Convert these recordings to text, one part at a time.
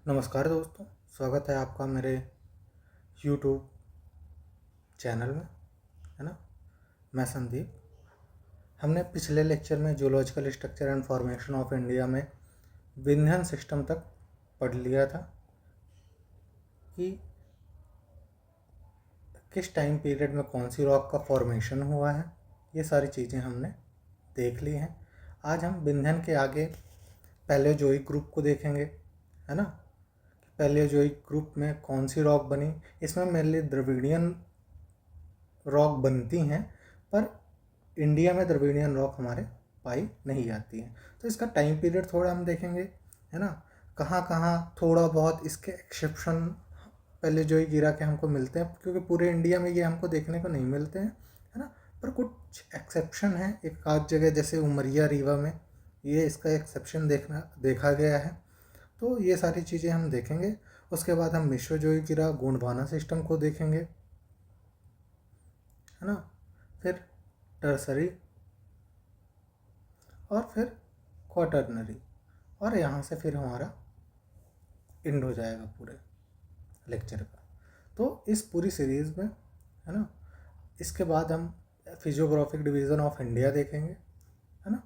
नमस्कार दोस्तों, स्वागत है आपका मेरे यूट्यूब चैनल में, है ना। मैं संदीप। हमने पिछले लेक्चर में zoological structure and formation of India में विंध्यन सिस्टम तक पढ़ लिया था कि किस टाइम पीरियड में कौन सी रॉक का फॉर्मेशन हुआ है। ये सारी चीज़ें हमने देख ली हैं। आज हम विंध्यन के आगे पैलेओजोइक ग्रुप को देखेंगे, है ना। पैलेओजोइक ग्रुप में कौन सी रॉक बनी। इसमें मेनली द्रविडियन रॉक बनती हैं, पर इंडिया में द्रविडियन रॉक हमारे पाई नहीं जाती है। तो इसका टाइम पीरियड थोड़ा हम देखेंगे, है ना। कहाँ कहाँ थोड़ा बहुत इसके एक्सेप्शन पैलेओजोइक ईरा के हमको मिलते हैं, क्योंकि पूरे इंडिया में ये हमको देखने को नहीं मिलते हैं, है ना। पर कुछ एक्सेप्शन है एक आध जगह, जैसे उमरिया रीवा में ये इसका एक्सेप्शन देखा गया है। तो ये सारी चीज़ें हम देखेंगे। उसके बाद हम मेसोजोइक ईरा गोंडवाना सिस्टम को देखेंगे, है ना। फिर टर्सरी और फिर क्वाटरनरी, और यहाँ से फिर हमारा एंड हो जाएगा पूरे लेक्चर का। तो इस पूरी सीरीज़ में, है ना, इसके बाद हम फिजियोग्राफिक डिवीज़न ऑफ इंडिया देखेंगे, है ना।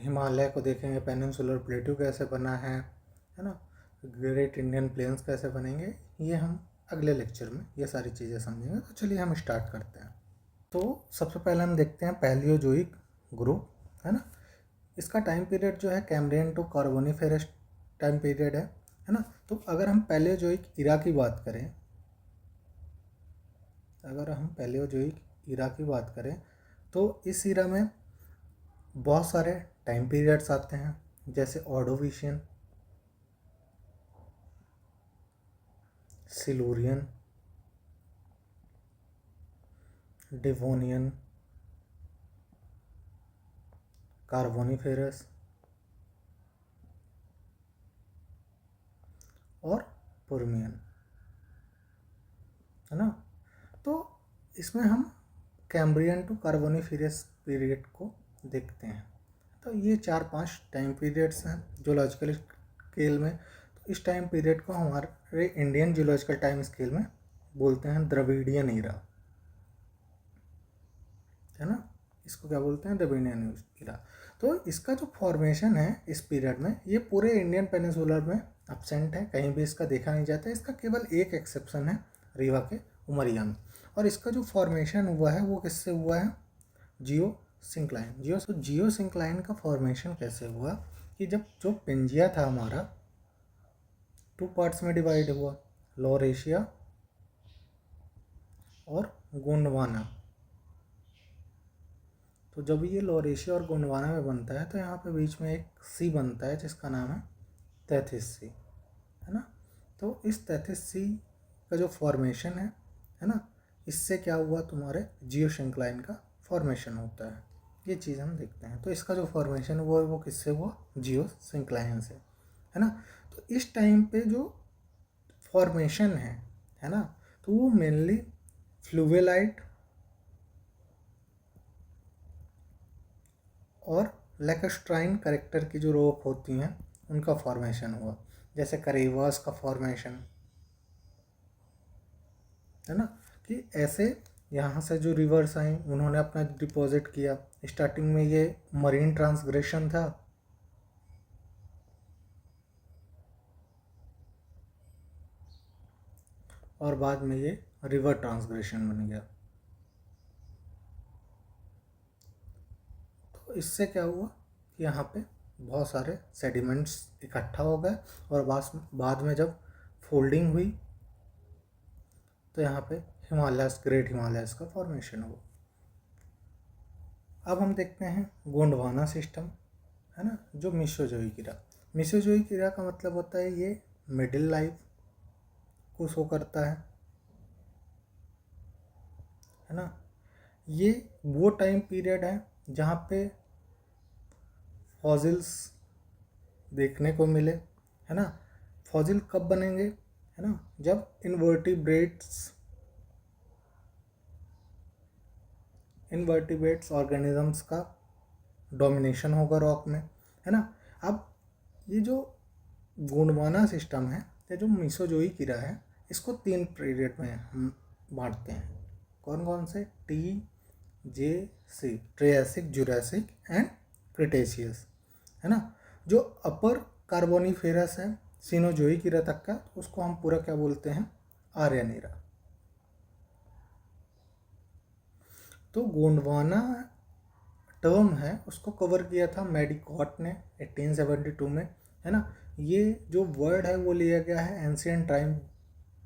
हिमालय को देखेंगे, पेनिनसुलर प्लेट्यू कैसे बना है ना, ग्रेट इंडियन प्लेन्स कैसे बनेंगे, ये हम अगले लेक्चर में ये सारी चीज़ें समझेंगे। तो चलिए हम स्टार्ट करते हैं। तो सबसे पहले हम देखते हैं पैलियोजोइक ग्रुप, है ना। इसका टाइम पीरियड जो है Cambrian to Carboniferous time period है ना। तो अगर हम पैलियोजोइक ईरा की बात करें, तो इस ईरा में बहुत सारे टाइम पीरियड्स आते हैं, जैसे ऑर्डोविशियन, सिलूरियन, डिवोनियन, कार्बोनिफेरस और पर्मियन, है ना। तो इसमें हम कैम्ब्रियन टू कार्बोनिफेरस पीरियड को देखते हैं। तो ये 4-5 टाइम पीरियड्स हैं जूलॉजिकल स्केल में। तो इस टाइम पीरियड को हमारे इंडियन जूलॉजिकल टाइम स्केल में बोलते हैं द्रविडियन ईरा, है ना। इसको क्या बोलते हैं? द्रविडियन ईरा। तो इसका जो फॉर्मेशन है इस पीरियड में, ये पूरे इंडियन पेनिनसुलर में एब्सेंट है, कहीं भी इसका देखा नहीं जाता है। इसका केवल एक एक्सेप्शन है रीवा के उमरिया में। और इसका जो फॉर्मेशन हुआ है वो किससे हुआ है? जियो सिंक्लाइन का फॉर्मेशन कैसे हुआ कि जब जो पेंजिया था हमारा 2 पार्ट्स में डिवाइड हुआ, लोअर एशिया और गोंडवाना। तो जब ये लोअर एशिया और गोंडवाना में बनता है तो यहाँ पे बीच में एक सी बनता है जिसका नाम है तैथिस सी, है ना। तो इस तैथिस सी का जो फॉर्मेशन है ना, इससे क्या हुआ, तुम्हारे जियो सिंक्लाइन का फॉर्मेशन होता है। ये चीज़ हम देखते हैं। तो इसका जो फॉर्मेशन हुआ वो किससे हुआ? जियो सिंक्लाइन से, है ना। तो इस टाइम पे जो फॉर्मेशन है ना, तो वो मेनली फ्लूवेलाइट और लैकोस्ट्राइन करेक्टर की जो रॉक होती हैं उनका फॉर्मेशन हुआ, जैसे करेवास का फॉर्मेशन, है ना। कि ऐसे यहाँ से जो रिवर्स आई उन्होंने अपना डिपॉजिट किया। स्टार्टिंग में ये मरीन ट्रांसग्रेशन था, और बाद में ये रिवर ट्रांसग्रेशन बन गया। तो इससे क्या हुआ कि यहाँ पे बहुत सारे सेडिमेंट्स इकट्ठा हो गए, और बाद में जब फोल्डिंग हुई तो यहाँ पे ग्रेट हिमालयस का फॉर्मेशन हुआ। अब हम देखते हैं गोंडवाना सिस्टम, है ना, जो मेसोजोइक ईरा का मतलब होता है ये मिडिल लाइफ को शो करता है ना। ये वो टाइम पीरियड है जहाँ पे फॉसिल्स देखने को मिले, है ना। फॉसिल कब बनेंगे, है ना, जब इनवर्टिब्रेट्स ऑर्गेनिजम्स का डोमिनेशन होगा रॉक में, है ना। अब ये जो गोंडवाना सिस्टम है या जो मीसोजोइक ईरा है इसको 3 पीरियड में हम बांटते हैं। कौन कौन से? T, J, C, Triassic, Jurassic and Cretaceous, है ना। जो अपर कार्बोनिफेरस है सिनोजोइक ईरा तक का, उसको हम पूरा क्या बोलते हैं? आर्यन ईरा। तो गोंडवाना टर्म है उसको कवर किया था मेडिकॉट ने 1872 में, है ना। ये जो वर्ड है वो लिया गया है एंशियंट ट्राइब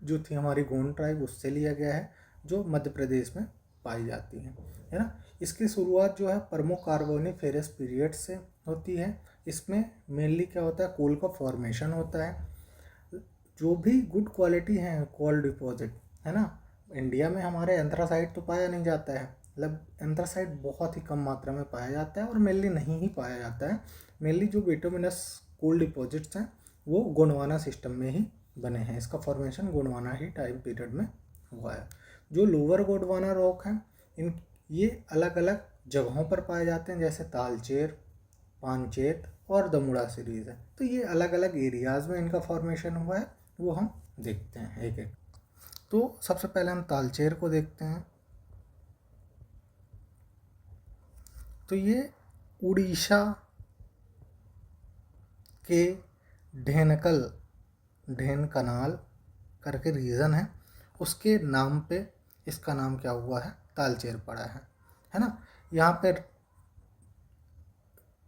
जो थी हमारी गोंड ट्राइब, उससे लिया गया है, जो मध्य प्रदेश में पाई जाती है ना। इसकी शुरुआत जो है परमो कार्बोनिफेरस पीरियड से होती है। इसमें मेनली क्या होता है? कोल का फॉर्मेशन होता है। जो भी गुड क्वालिटी है कोल डिपॉजिट, है ना। इंडिया में हमारे एंथ्रासाइट तो पाया नहीं जाता है, मतलब एंथ्रासाइट बहुत ही कम मात्रा में पाया जाता है और मेनली नहीं ही पाया जाता है। मेनली जो बिटुमिनस कोल डिपॉजिट्स हैं वो गोंडवाना सिस्टम में ही बने हैं। इसका फॉर्मेशन गोंडवाना ही टाइम पीरियड में हुआ है। जो लोअर गोंडवाना रॉक हैं इन ये अलग अलग जगहों पर पाए जाते हैं, जैसे तालचेर, पांचेत और दमुड़ा सीरीज है। तो ये अलग अलग एरियाज में इनका फॉर्मेशन हुआ है, वो हम देखते हैं एक एक। तो सबसे पहले हम तालचेर को देखते हैं। तो ये उड़ीसा के ढेनकनाल करके रीजन है, उसके नाम पे इसका नाम क्या हुआ है? तालचेर पड़ा है ना। यहाँ पे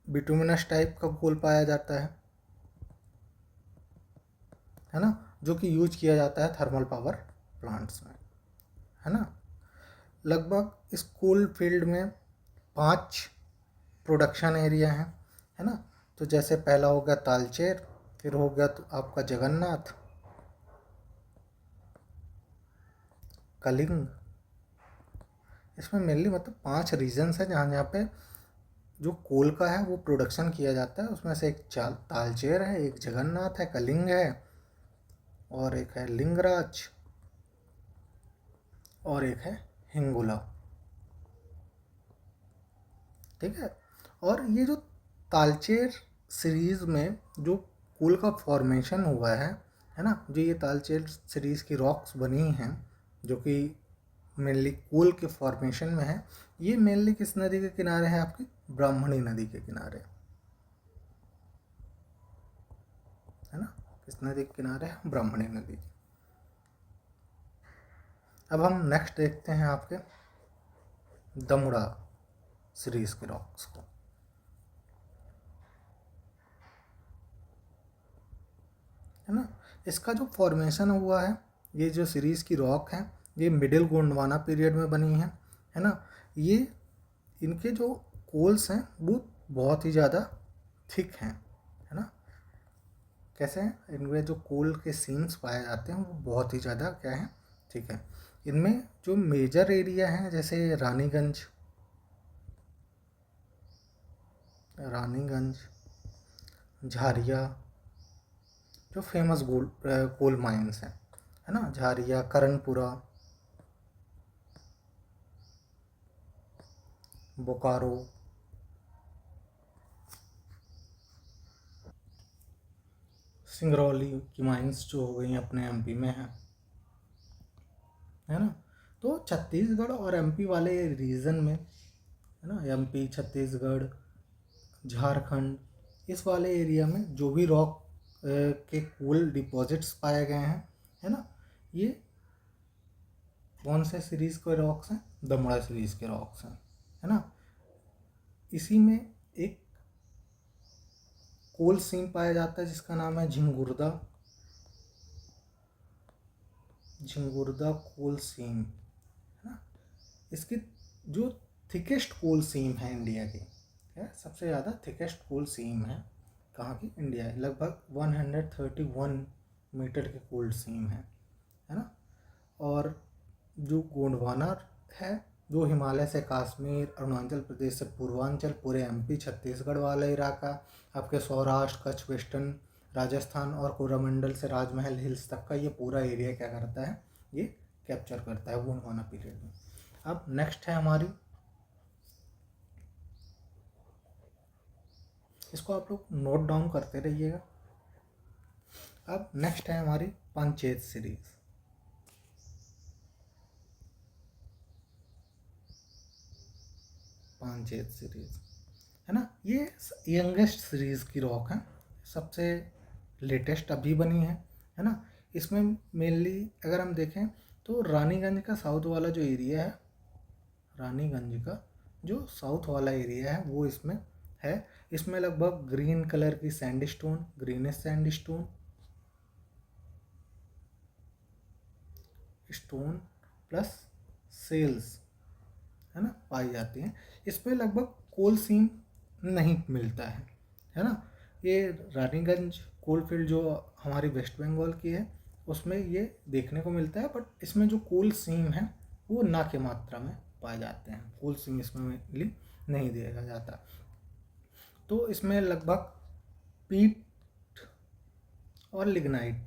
बिटुमिनस टाइप का कोल पाया जाता है ना, जो कि यूज किया जाता है थर्मल पावर प्लांट्स में, है ना। लगभग इस कोल फील्ड में 5 प्रोडक्शन एरिया हैं, है ना। तो जैसे पहला हो गया तालचेर, फिर हो गया तो आपका जगन्नाथ, कलिंग। इसमें मेनली मतलब 5 रीजन्स हैं जहाँ पे जो कोल का है वो प्रोडक्शन किया जाता है। उसमें से एक तालचेर है, एक जगन्नाथ है, कलिंग है, और एक है लिंगराज, और एक है हिंगोला, ठीक है। और ये जो तालचेर सीरीज में जो कोल का फॉर्मेशन हुआ है ना, जो ये तालचेर सीरीज की रॉक्स बनी हैं जो कि मेनली कोल के फॉर्मेशन में है, ये मेनली किस नदी के किनारे है? आपकी ब्राह्मणी नदी के किनारे, है ना। किस नदी के किनारे है? ब्राह्मणी नदी। अब हम नेक्स्ट देखते हैं आपके दमुड़ा सीरीज के रॉक्स को, है ना। इसका जो फॉर्मेशन हुआ है, ये जो सीरीज की रॉक है ये मिडिल गोंडवाना पीरियड में बनी है ना। ये इनके जो कोल्स हैं वो बहुत ही ज़्यादा थिक हैं, है ना। कैसे हैं? इनमें जो कोल के सीन्स पाए जाते हैं वो बहुत ही ज़्यादा क्या है? थिक है। इनमें जो मेजर एरिया हैं जैसे रानीगंज, झारिया, जो फेमस कोल माइंस हैं, है ना। झारिया, करणपुरा, बोकारो, सिंगरौली की माइंस जो हो गई अपने एमपी में है ना। तो छत्तीसगढ़ और एमपी वाले रीजन में, है ना, एमपी, छत्तीसगढ़, झारखंड, इस वाले एरिया में जो भी रॉक के कोल डिपॉजिट्स पाए गए हैं, है ना, ये कौन से सीरीज के रॉक्स हैं? दमुड़ा सीरीज के रॉक्स हैं, है ना। इसी में एक कोल सीम पाया जाता है जिसका नाम है झिंगुर्दा कोल सीम, है ना। इसकी जो थिकेस्ट कोल सीम है इंडिया की, है सबसे ज़्यादा थिकेस्ट कोल सीम है कहाँ की? इंडिया है। लगभग 131 मीटर की कोल्ड सीम है ना। और जो गोंडवाना है जो हिमालय से कश्मीर, अरुणाचल प्रदेश से पूर्वांचल, पूरे एमपी, छत्तीसगढ़ वाला इलाका, आपके सौराष्ट्र, कच्छ, वेस्टर्न राजस्थान और कोरोमंडल से राजमहल हिल्स तक का ये पूरा एरिया क्या करता है? ये कैप्चर करता है गोंडवाना पीरियड में। अब नेक्स्ट है हमारी, इसको आप लोग नोट डाउन करते रहिएगा। अब नेक्स्ट है हमारी पंचेत सीरीज। पंचेत सीरीज है ना, ये यंगेस्ट सीरीज की रॉक है, सबसे लेटेस्ट अभी बनी है ना। इसमें मेनली अगर हम देखें तो रानीगंज का साउथ वाला जो एरिया है, रानीगंज का जो साउथ वाला एरिया है वो इसमें है। इसमें लगभग ग्रीन कलर की sandstone, greenish sandstone stone plus shales है ना पाई जाती हैं। इसमें लगभग कोल सीम नहीं मिलता है ना। ये रानीगंज कोल फील्ड जो हमारी वेस्ट बंगाल की है उसमें ये देखने को मिलता है, बट इसमें जो कोल सीम है वो ना के मात्रा में पाए जाते हैं। कोल सीम इसमें मेनली नहीं देखा जाता। तो इसमें लगभग पीट और लिग्नाइट,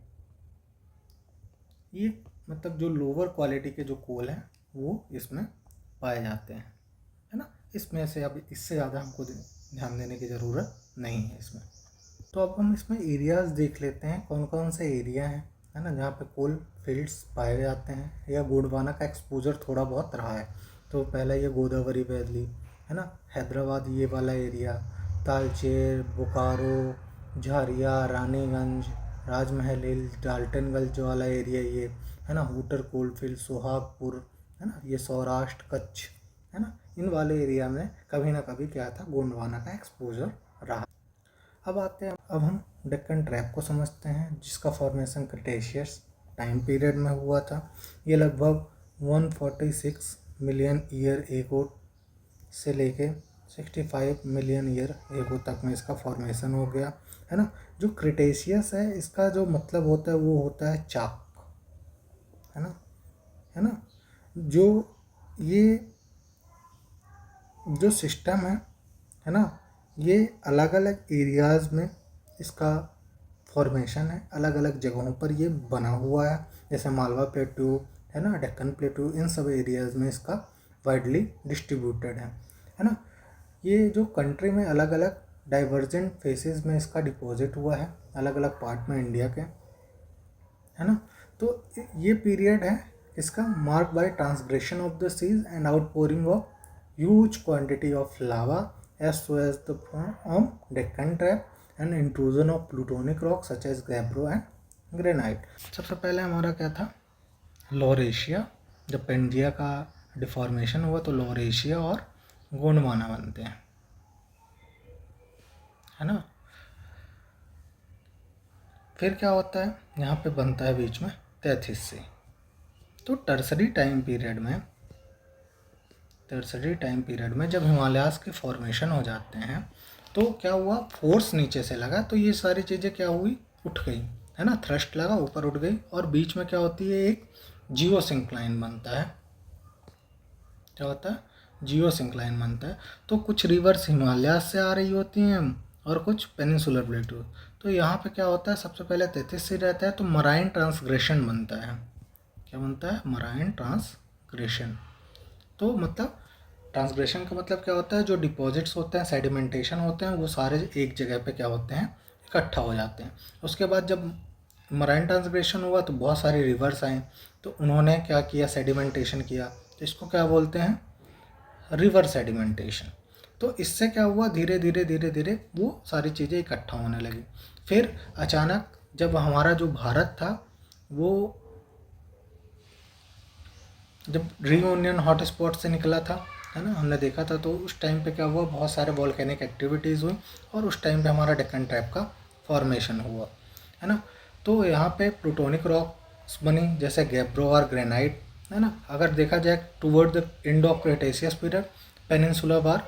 ये मतलब जो लोअर क्वालिटी के जो कोल हैं वो इसमें पाए जाते हैं है ना। इसमें से अब इससे ज़्यादा हमको ध्यान देने की ज़रूरत नहीं है इसमें। तो अब हम इसमें एरियाज़ देख लेते हैं, कौन कौन से एरिया हैं है ना जहाँ पे कोल फील्ड्स पाए जाते हैं या गोंडवाना का एक्सपोजर थोड़ा बहुत रहा है। तो पहला ये गोदावरी वैली है ना, हैदराबाद ये वाला एरिया, तालचेर, बोकारो, झारिया, रानीगंज, राजमहल हिल, डाल्टनगंज वाला एरिया ये है ना, हूटर कोलफील्ड, सोहागपुर है ना, ये सौराष्ट्र, कच्छ है ना, इन वाले एरिया में कभी ना कभी क्या था, गोंडवाना का एक्सपोजर रहा। अब आते हैं, अब हम डेक्कन ट्रैप को समझते हैं जिसका फॉर्मेशन क्रिटेशियस टाइम पीरियड में हुआ था। ये लगभग 146 मिलियन ईयर एगो से लेके 65 मिलियन ईयर एगो तक में इसका फॉर्मेशन हो गया है ना। जो क्रिटेशियस है इसका जो मतलब होता है वो होता है चाक है ना। जो ये जो सिस्टम है ना, ये अलग अलग एरियाज़ में इसका फॉर्मेशन है, अलग अलग जगहों पर ये बना हुआ है। जैसे मालवा प्लेटू है ना, डेक्कन प्लेटू, इन सब एरियाज़ में इसका वाइडली डिस्ट्रीब्यूटेड है ना। ये जो कंट्री में अलग अलग डाइवर्जेंट फेसेस में इसका डिपॉजिट हुआ है, अलग अलग पार्ट में इंडिया के है ना। तो ये पीरियड है इसका mark by transgression of the seas and outpouring of huge quantity of lava as well as the form Deccan Trap and intrusion of plutonic rocks such as gabbro and granite। सबसे पहले हमारा क्या था, lower Asia. जब Pangaea का deformation हुआ तो lower Asia और गोंडवाना बनते हैं है ना। फिर क्या होता है, यहाँ पे बनता है बीच में तैथिस सी। तो टर्सरी टाइम पीरियड में जब हिमालयाज़ के फॉर्मेशन हो जाते हैं तो क्या हुआ, फोर्स नीचे से लगा तो ये सारी चीज़ें क्या हुई, उठ गई है ना, थ्रस्ट लगा ऊपर उठ गई। और बीच में क्या होती है, एक जियो सिंक्लाइन बनता है। क्या होता है, जियो सिंक्लाइन बनता है। तो कुछ रिवर्स हिमालयाज़ से आ रही होती हैं और कुछ पेनिनसुलर प्लेटू। तो यहाँ पे क्या होता है, सबसे पहले 33 से रहता है तो मराइन ट्रांसग्रेशन बनता है। क्या बनता है, मराइन ट्रांसग्रेशन। तो मतलब ट्रांसग्रेशन का मतलब क्या होता है, जो डिपॉजिट्स होते हैं, सेडिमेंटेशन होते हैं, वो सारे एक जगह पे क्या होते हैं, इकट्ठा हो जाते हैं। उसके बाद जब मराइन ट्रांसग्रेशन हुआ तो बहुत सारे रिवर्स आए, तो उन्होंने क्या किया, सेडिमेंटेशन किया। तो इसको क्या बोलते हैं, रिवर सेडिमेंटेशन। तो इससे क्या हुआ, धीरे धीरे वो सारी चीज़ें इकट्ठा होने लगी। फिर अचानक जब हमारा जो भारत था वो जब रियूनियन हॉट स्पॉट से निकला था है ना, हमने देखा था, तो उस टाइम पे क्या हुआ, बहुत सारे वॉल्केनिक एक्टिविटीज़ हुई और उस टाइम पे हमारा डेक्कन ट्रैप का फॉर्मेशन हुआ है ना। तो यहाँ पे प्लूटोनिक रॉक्स बनी जैसे गैब्रो और ग्रेनाइट है ना। अगर देखा जाए toward the end of Cretaceous period peninsula bar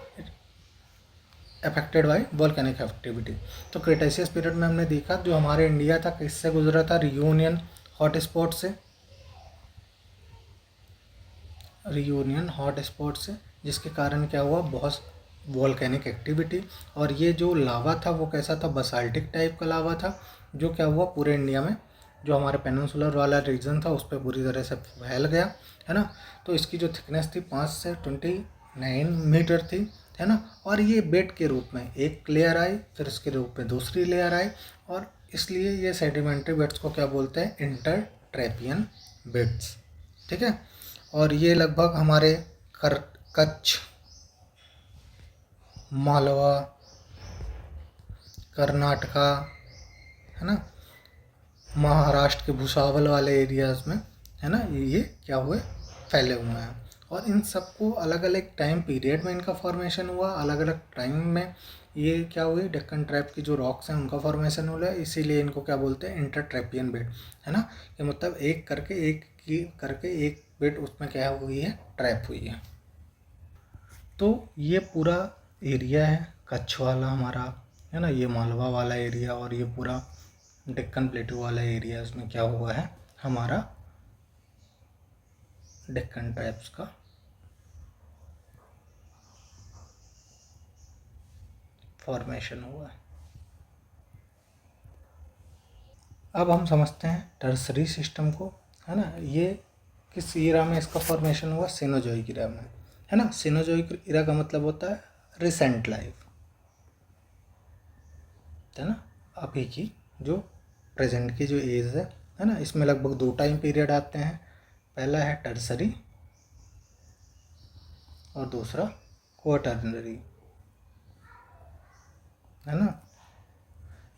affected by volcanic activity. तो क्रिटेशियस पीरियड में हमने देखा जो हमारे इंडिया था किससे गुजरा था, रियूनियन हॉट स्पॉट से, जिसके कारण क्या हुआ, बहुत वॉल्केनिक एक्टिविटी। और ये जो लावा था वो कैसा था, बसाल्टिक टाइप का लावा था, जो क्या हुआ पूरे इंडिया में जो हमारे पेनिनसुलर वाला रीजन था उस पर पूरी तरह से फैल गया है ना। तो इसकी जो थिकनेस थी 5 से 29 मीटर थी है ना। और ये बेड के रूप में एक लेयर आई, फिर इसके रूप में दूसरी लेयर आई, और इसलिए ये सेडिमेंट्री बेड्स को क्या बोलते हैं, इंटरट्रैपियन बेड्स। ठीक है, और ये लगभग हमारे कच्छ, मालवा, कर्नाटका, है ना, महाराष्ट्र के भुसावल वाले एरियाज़ में, है ना, ये क्या हुए, फैले हुए हैं। और इन सबको अलग अलग टाइम पीरियड में इनका फॉर्मेशन हुआ, अलग अलग टाइम में ये क्या हुई, डेक्कन ट्रैप की जो रॉक्स हैं उनका फॉर्मेशन हुआ है, इसीलिए इनको क्या बोलते हैं, इंटरट्रैपियन बेड, है ना। ये मतलब एक करके एक बेड उसमें क्या हुई है, ट्रैप हुई है। तो ये पूरा एरिया है कच्छ वाला हमारा, है ना, ये मालवा वाला एरिया और ये पूरा डेक्कन प्लेटू वाला एरिया, इसमें क्या हुआ है, हमारा डेक्कन ट्रैप्स का फॉर्मेशन हुआ है। अब हम समझते हैं टर्सरी सिस्टम को, है ना। ये किस ईरा में इसका फॉर्मेशन हुआ, सिनोजोइक ईरा में, है ना। सिनोजोइक ईरा का मतलब होता है रिसेंट लाइफ, है ना, अभी की जो प्रेजेंट की जो एज है ना। इसमें लगभग 2 टाइम पीरियड आते हैं, पहला है टर्सरी और दूसरा क्वाटरनरी, है ना।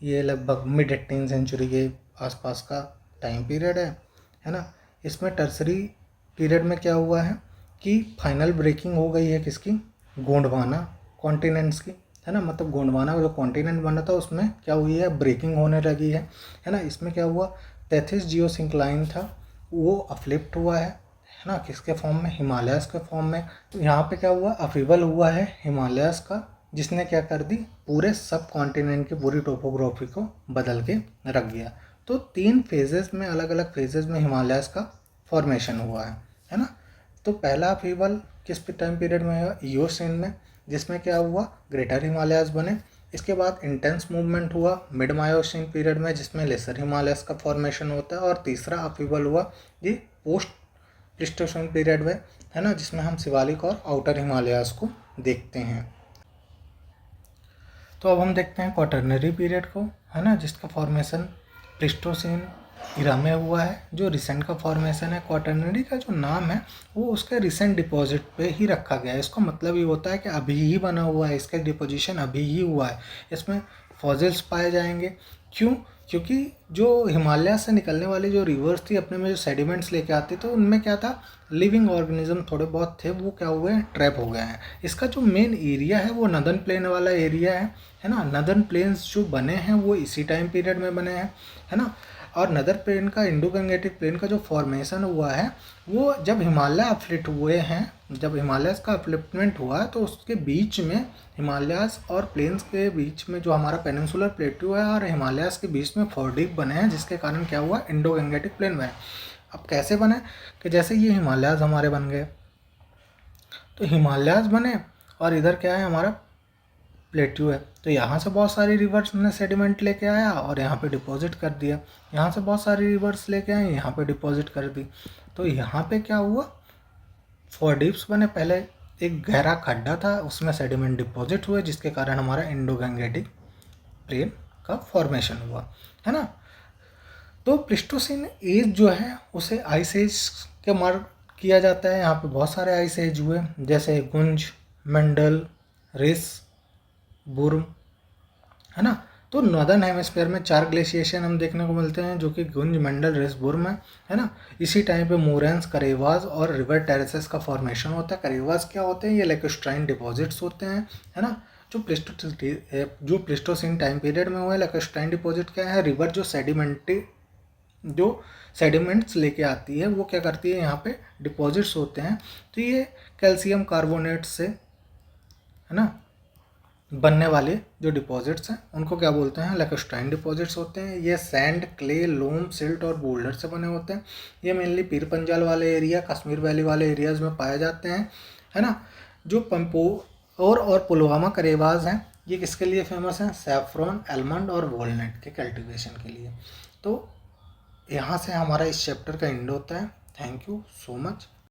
ये लगभग मिड 18 सेंचुरी के आसपास का टाइम पीरियड है ना। इसमें टर्सरी पीरियड में क्या हुआ है कि फाइनल ब्रेकिंग हो गई है किसकी, गोंडवाना कॉन्टिनेंट्स की, है ना। मतलब गोंडवाना जो कॉन्टिनेंट बना था उसमें क्या हुई है, ब्रेकिंग होने लगी है ना। इसमें क्या हुआ, टेथिस जियोसिंक्लाइन था वो अपलिफ्ट हुआ है ना, किसके फॉर्म में, हिमालयस के फॉर्म में। तो यहाँ पे क्या हुआ, अपीवल हुआ है हिमालयस का, जिसने क्या कर दी, पूरे सब कॉन्टिनेंट की पूरी टोपोग्राफी को बदल के रख दिया। तो 3 फेजेस में, अलग अलग फेजेस में हिमालयस का फॉर्मेशन हुआ है ना। तो पहला अपीवल किस टाइम पीरियड में हुआ, ईओसीन में, जिसमें क्या हुआ, ग्रेटर हिमालयस बने। इसके बाद इंटेंस मूवमेंट हुआ मिड मायोसीन पीरियड में, जिसमें लेसर हिमालयस का फॉर्मेशन होता है। और तीसरा अपीवल हुआ जी पोस्ट प्लीस्टोसीन पीरियड में, है ना, जिसमें हम शिवालिक और आउटर हिमालयास को देखते हैं। तो अब हम देखते हैं क्वाटरनरी पीरियड को, है ना, जिसका फॉर्मेशन प्लीस्टोसीन इरा में हुआ है। जो रिसेंट का फॉर्मेशन है, क्वाटरनरी का जो नाम है वो उसके रिसेंट डिपॉजिट पे ही रखा गया है। इसका मतलब ये होता है कि अभी ही बना हुआ है, इसका डिपोजिशन अभी ही हुआ है। इसमें फॉसिल्स पाए जाएंगे, क्यों, क्योंकि जो हिमालय से निकलने वाली जो रिवर्स थी अपने में जो सेडिमेंट्स लेके आती, तो उनमें क्या था, लिविंग ऑर्गेनिज्म थोड़े बहुत थे, वो क्या हुए हैं, ट्रैप हो गए हैं। इसका जो मेन एरिया है वो नदर्न प्लेन वाला एरिया है ना। नदर्न प्लेन्स जो बने हैं वो इसी टाइम पीरियड में बने हैं, है ना। और नदर प्लेन का, इंडो गंगेटिक प्लेन का जो फॉर्मेशन हुआ है वो जब हिमालय अपलिफ्ट हुए हैं, जब हिमालयस का अपलिफ्टमेंट हुआ है, तो उसके बीच में हिमालयास और प्लेन्स के बीच में जो हमारा पेनिनसुलर प्लेट्यू है और हिमालयास के बीच में फोर्डीप बने हैं, जिसके कारण क्या हुआ, इंडो गंगेटिक प्लेन बने। अब कैसे बने, कि जैसे ये हिमालयास हमारे बन गए, तो हिमालयास बने और इधर क्या है, हमारा प्लेट्यू है, तो यहाँ से बहुत सारी रिवर्स ने सेडिमेंट लेके आया और यहाँ पे डिपॉजिट कर दिया। यहाँ से बहुत सारी रिवर्स लेके आए, यहाँ पे डिपॉजिट कर दी। तो यहाँ पे क्या हुआ, फोर्डीप्स बने। पहले एक गहरा खड्डा था, उसमें सेडिमेंट डिपॉजिट हुए, जिसके कारण हमारा इंडो गंगेटिक प्लेन का फॉर्मेशन हुआ, है ना। तो प्लीस्टोसीन एज जो है उसे आइस एज के मार्क किया जाता है। यहाँ पे बहुत सारे आइस एज हुए, जैसे गुंज, मेंडल, रिस, बुर्म, है ना। तो नॉर्दर्न हेमिस्फीयर में 4 ग्लेशिएशन हम देखने को मिलते हैं, जो कि गुंज, मेंडल, रिस, बुर्म है ना। इसी टाइम पे मोरेंस, करेवास और रिवर टेरेसेस का फॉर्मेशन होता है। करेवास क्या होते हैं, ये लेकोस्ट्राइन डिपॉजिट्स होते हैं, है ना। जो प्लीस्टोसीन टाइम पीरियड में हुए लेकोस्ट्राइन डिपॉजिट क्या है, रिवर जो सेडिमेंट्स लेके आती है वो क्या करती है, यहाँ पे डिपॉजिट्स होते हैं। तो ये कैल्शियम कार्बोनेट से, है ना, बनने वाले जो डिपॉजिट्स हैं उनको क्या बोलते हैं, लेकोस्ट्राइन डिपॉजिट्स होते हैं। ये सैंड, क्ले, लोम, सिल्ट और बोल्डर से बने होते हैं। ये मेनली पीर पंजाल वाले एरिया, कश्मीर वैली वाले एरियाज में पाए जाते हैं, है ना। जो पंपोर और पुलवामा करेवास हैं, ये किसके लिए फेमस हैं, सैफ्रॉन, एलमंड और वॉलनट के कल्टीवेशन के लिए। तो यहाँ से हमारा इस चैप्टर का एंड होता है। Thank you so much.